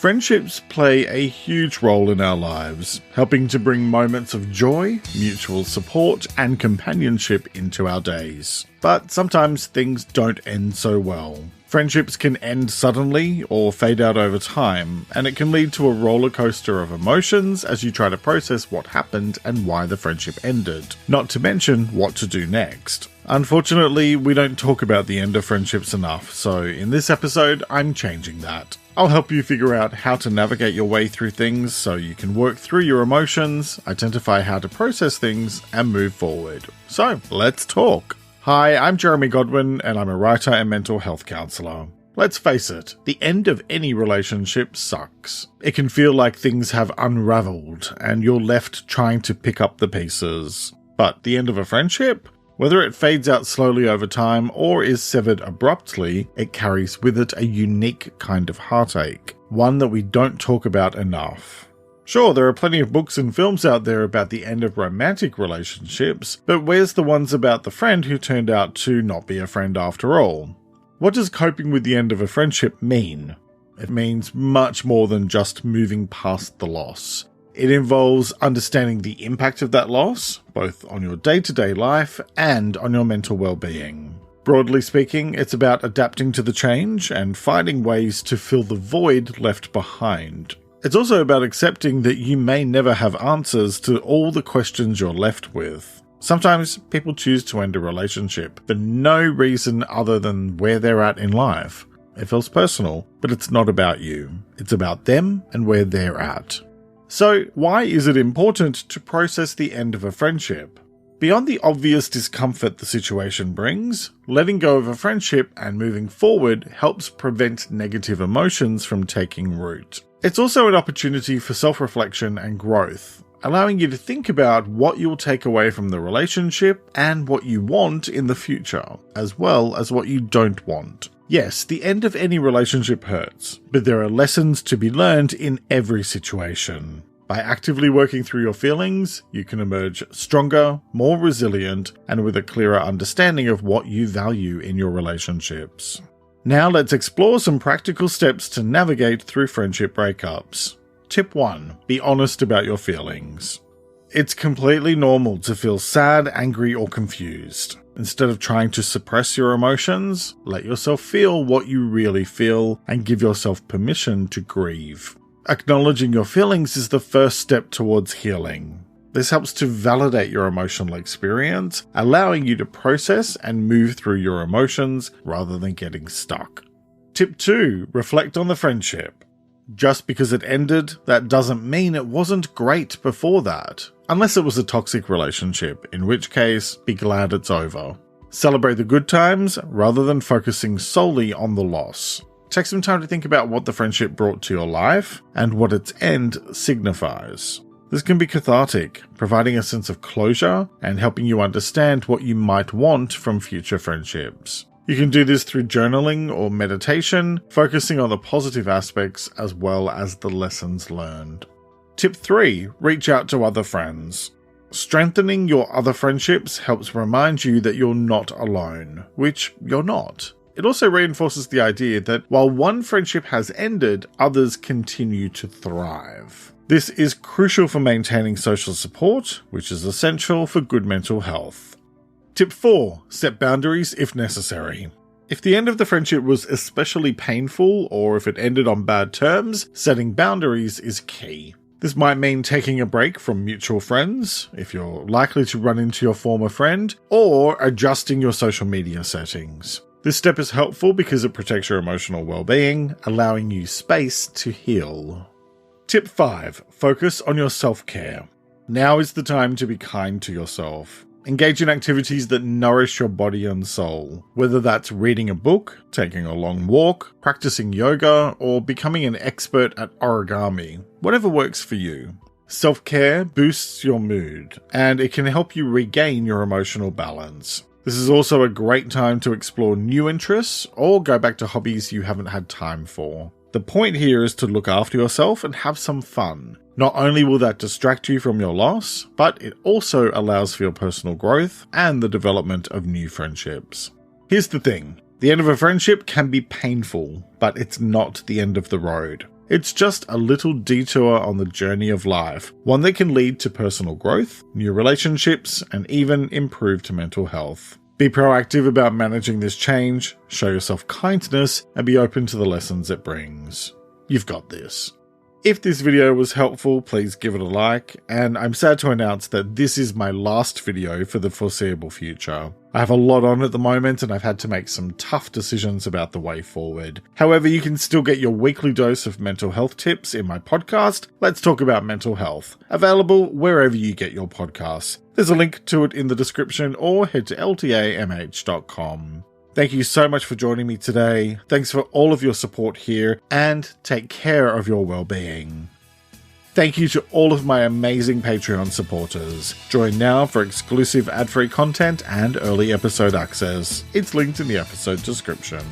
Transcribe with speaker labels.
Speaker 1: Friendships play a huge role in our lives, helping to bring moments of joy, mutual support, and companionship into our days. But sometimes things don't end so well. Friendships can end suddenly or fade out over time, and it can lead to a roller coaster of emotions as you try to process what happened and why the friendship ended, not to mention what to do next. Unfortunately, we don't talk about the end of friendships enough, so in this episode, I'm changing that. I'll help you figure out how to navigate your way through things so you can work through your emotions, identify how to process things, and move forward. So, let's talk. Hi, I'm Jeremy Godwin, and I'm a writer and mental health counsellor. Let's face it, the end of any relationship sucks. It can feel like things have unraveled, and you're left trying to pick up the pieces. But the end of a friendship? Whether it fades out slowly over time or is severed abruptly, it carries with it a unique kind of heartache, one that we don't talk about enough. Sure, there are plenty of books and films out there about the end of romantic relationships, but where's the ones about the friend who turned out to not be a friend after all? What does coping with the end of a friendship mean? It means much more than just moving past the loss. It involves understanding the impact of that loss, both on your day-to-day life and on your mental well-being. Broadly speaking, it's about adapting to the change and finding ways to fill the void left behind. It's also about accepting that you may never have answers to all the questions you're left with. Sometimes people choose to end a relationship for no reason other than where they're at in life. It feels personal, but it's not about you. It's about them and where they're at. So, why is it important to process the end of a friendship? Beyond the obvious discomfort the situation brings, letting go of a friendship and moving forward helps prevent negative emotions from taking root. It's also an opportunity for self-reflection and growth, allowing you to think about what you'll take away from the relationship and what you want in the future, as well as what you don't want. Yes, the end of any relationship hurts, but there are lessons to be learned in every situation. By actively working through your feelings, you can emerge stronger, more resilient, and with a clearer understanding of what you value in your relationships. Now let's explore some practical steps to navigate through friendship breakups. Tip 1. Be honest about your feelings. It's completely normal to feel sad, angry, or confused. Instead of trying to suppress your emotions, let yourself feel what you really feel and give yourself permission to grieve. Acknowledging your feelings is the first step towards healing. This helps to validate your emotional experience, allowing you to process and move through your emotions rather than getting stuck. Tip 2. Reflect on the friendship. Just because it ended, that doesn't mean it wasn't great before that. Unless it was a toxic relationship, in which case, be glad it's over. Celebrate the good times rather than focusing solely on the loss. Take some time to think about what the friendship brought to your life and what its end signifies. This can be cathartic, providing a sense of closure and helping you understand what you might want from future friendships. You can do this through journaling or meditation, focusing on the positive aspects as well as the lessons learned. Tip 3. Reach out to other friends. Strengthening your other friendships helps remind you that you're not alone, which you're not. It also reinforces the idea that while one friendship has ended, others continue to thrive. This is crucial for maintaining social support, which is essential for good mental health. Tip 4. Set boundaries if necessary. If the end of the friendship was especially painful, or if it ended on bad terms, setting boundaries is key. This might mean taking a break from mutual friends, if you're likely to run into your former friend, or adjusting your social media settings. This step is helpful because it protects your emotional well-being, allowing you space to heal. Tip 5. Focus on your self-care. Now is the time to be kind to yourself. Engage in activities that nourish your body and soul, whether that's reading a book, taking a long walk, practicing yoga, or becoming an expert at origami, whatever works for you. Self-care boosts your mood, and it can help you regain your emotional balance. This is also a great time to explore new interests or go back to hobbies you haven't had time for. The point here is to look after yourself and have some fun. Not only will that distract you from your loss, but it also allows for your personal growth and the development of new friendships. Here's the thing. The end of a friendship can be painful, but it's not the end of the road. It's just a little detour on the journey of life, one that can lead to personal growth, new relationships, and even improved mental health. Be proactive about managing this change, show yourself kindness, and be open to the lessons it brings. You've got this. If this video was helpful, please give it a like, and I'm sad to announce that this is my last video for the foreseeable future. I have a lot on at the moment and I've had to make some tough decisions about the way forward. However, you can still get your weekly dose of mental health tips in my podcast, Let's Talk About Mental Health, available wherever you get your podcasts. There's a link to it in the description or head to ltamh.com. Thank you so much for joining me today. Thanks for all of your support here, and take care of your well-being. Thank you to all of my amazing Patreon supporters. Join now for exclusive ad-free content and early episode access. It's linked in the episode description.